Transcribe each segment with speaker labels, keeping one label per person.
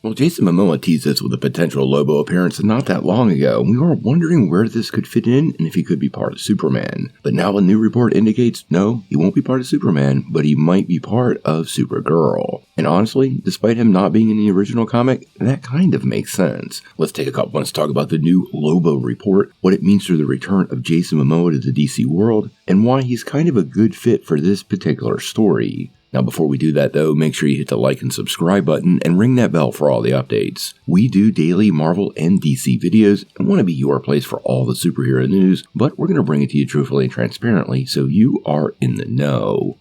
Speaker 1: Well, Jason Momoa teased us with a potential Lobo appearance not that long ago, and we were wondering where this could fit in and if he could be part of Superman. But now a new report indicates, no, he won't be part of Superman, but he might be part of Supergirl. And honestly, despite him not being in the original comic, that kind of makes sense. Let's take a couple minutes to talk about the new Lobo report, what it means for the return of Jason Momoa to the DC world, and why he's kind of a good fit for this particular story. Now before we do that though, make sure you hit the like and subscribe button and ring that bell for all the updates. We do daily Marvel and DC videos and want to be your place for all the superhero news, but we're going to bring it to you truthfully and transparently so you are in the know.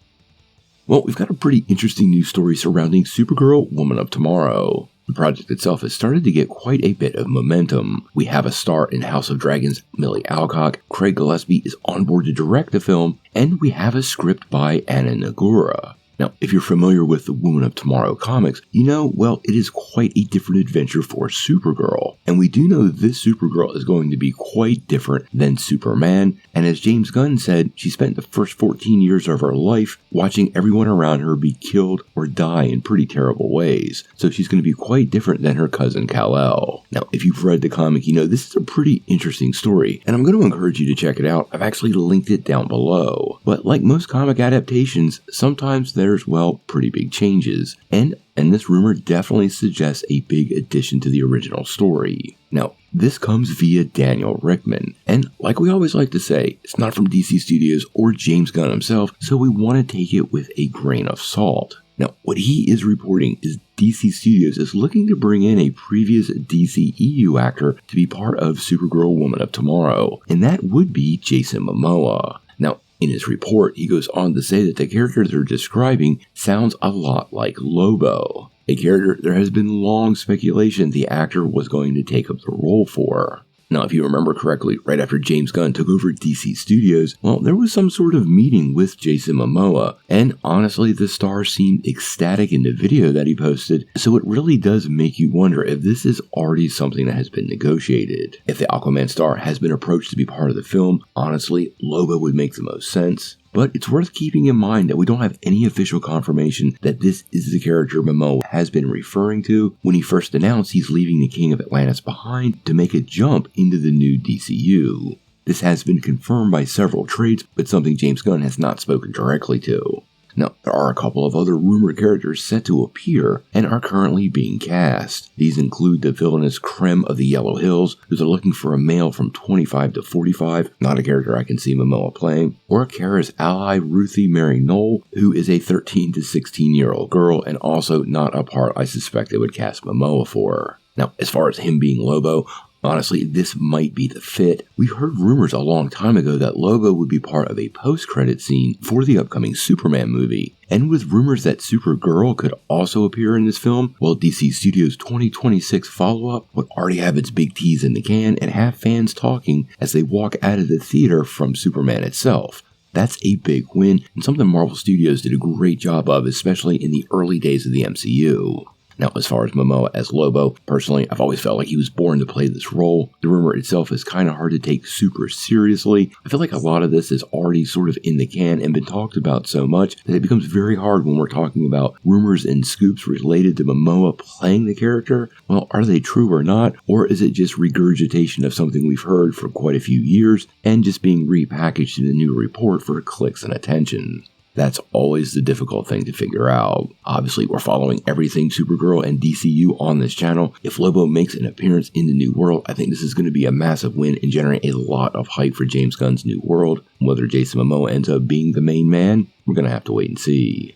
Speaker 1: Well, we've got a pretty interesting news story surrounding Supergirl, Woman of Tomorrow. The project itself has started to get quite a bit of momentum. We have a star in House of Dragons, Millie Alcock, Craig Gillespie is on board to direct the film, and we have a script by Anna Nagura. Now, if you're familiar with the Woman of Tomorrow comics, you know, well, it is quite a different adventure for Supergirl. And we do know this Supergirl is going to be quite different than Superman. And as James Gunn said, she spent the first 14 years of her life watching everyone around her be killed or die in pretty terrible ways. So she's going to be quite different than her cousin Kal-El. Now, if you've read the comic, you know this is a pretty interesting story. And I'm going to encourage you to check it out. I've actually linked it down below. But like most comic adaptations, sometimes there's, well, pretty big changes, and this rumor definitely suggests a big addition to the original story. Now, this comes via Daniel Rickman, and like we always like to say, it's not from DC Studios or James Gunn himself, so we want to take it with a grain of salt. Now, what he is reporting is DC Studios is looking to bring in a previous DCEU actor to be part of Supergirl Woman of Tomorrow, and that would be Jason Momoa. Now, in his report, he goes on to say that the character they're describing sounds a lot like Lobo, a character there has been long speculation the actor was going to take up the role for. Now, if you remember correctly, right after James Gunn took over DC Studios, well, there was some sort of meeting with Jason Momoa, and honestly, the star seemed ecstatic in the video that he posted, so it really does make you wonder if this is already something that has been negotiated. If the Aquaman star has been approached to be part of the film, honestly, Lobo would make the most sense. But it's worth keeping in mind that we don't have any official confirmation that this is the character Momoa has been referring to when he first announced he's leaving the King of Atlantis behind to make a jump into the new DCU. This has been confirmed by several trades, but something James Gunn has not spoken directly to. Now, there are a couple of other rumored characters set to appear and are currently being cast. These include the villainous Krem of the Yellow Hills, who they're looking for a male from 25 to 45, not a character I can see Momoa playing, or Kara's ally Ruthie Mary Knoll, who is a 13 to 16-year-old girl and also not a part I suspect they would cast Momoa for. Now, as far as him being Lobo, honestly, this might be the fit. We heard rumors a long time ago that Lobo would be part of a post-credit scene for the upcoming Superman movie. And with rumors that Supergirl could also appear in this film, well, DC Studios' 2026 follow-up would already have its big tease in the can and have fans talking as they walk out of the theater from Superman itself. That's a big win, and something Marvel Studios did a great job of, especially in the early days of the MCU. Now, as far as Momoa as Lobo, personally, I've always felt like he was born to play this role. The rumor itself is kind of hard to take super seriously. I feel like a lot of this is already sort of in the can and been talked about so much that it becomes very hard when we're talking about rumors and scoops related to Momoa playing the character. Well, are they true or not? Or is it just regurgitation of something we've heard for quite a few years and just being repackaged in a new report for clicks and attention? That's always the difficult thing to figure out. Obviously, we're following everything Supergirl and DCU on this channel. If Lobo makes an appearance in the new world, I think this is going to be a massive win and generate a lot of hype for James Gunn's new world. Whether Jason Momoa ends up being the main man, we're going to have to wait and see.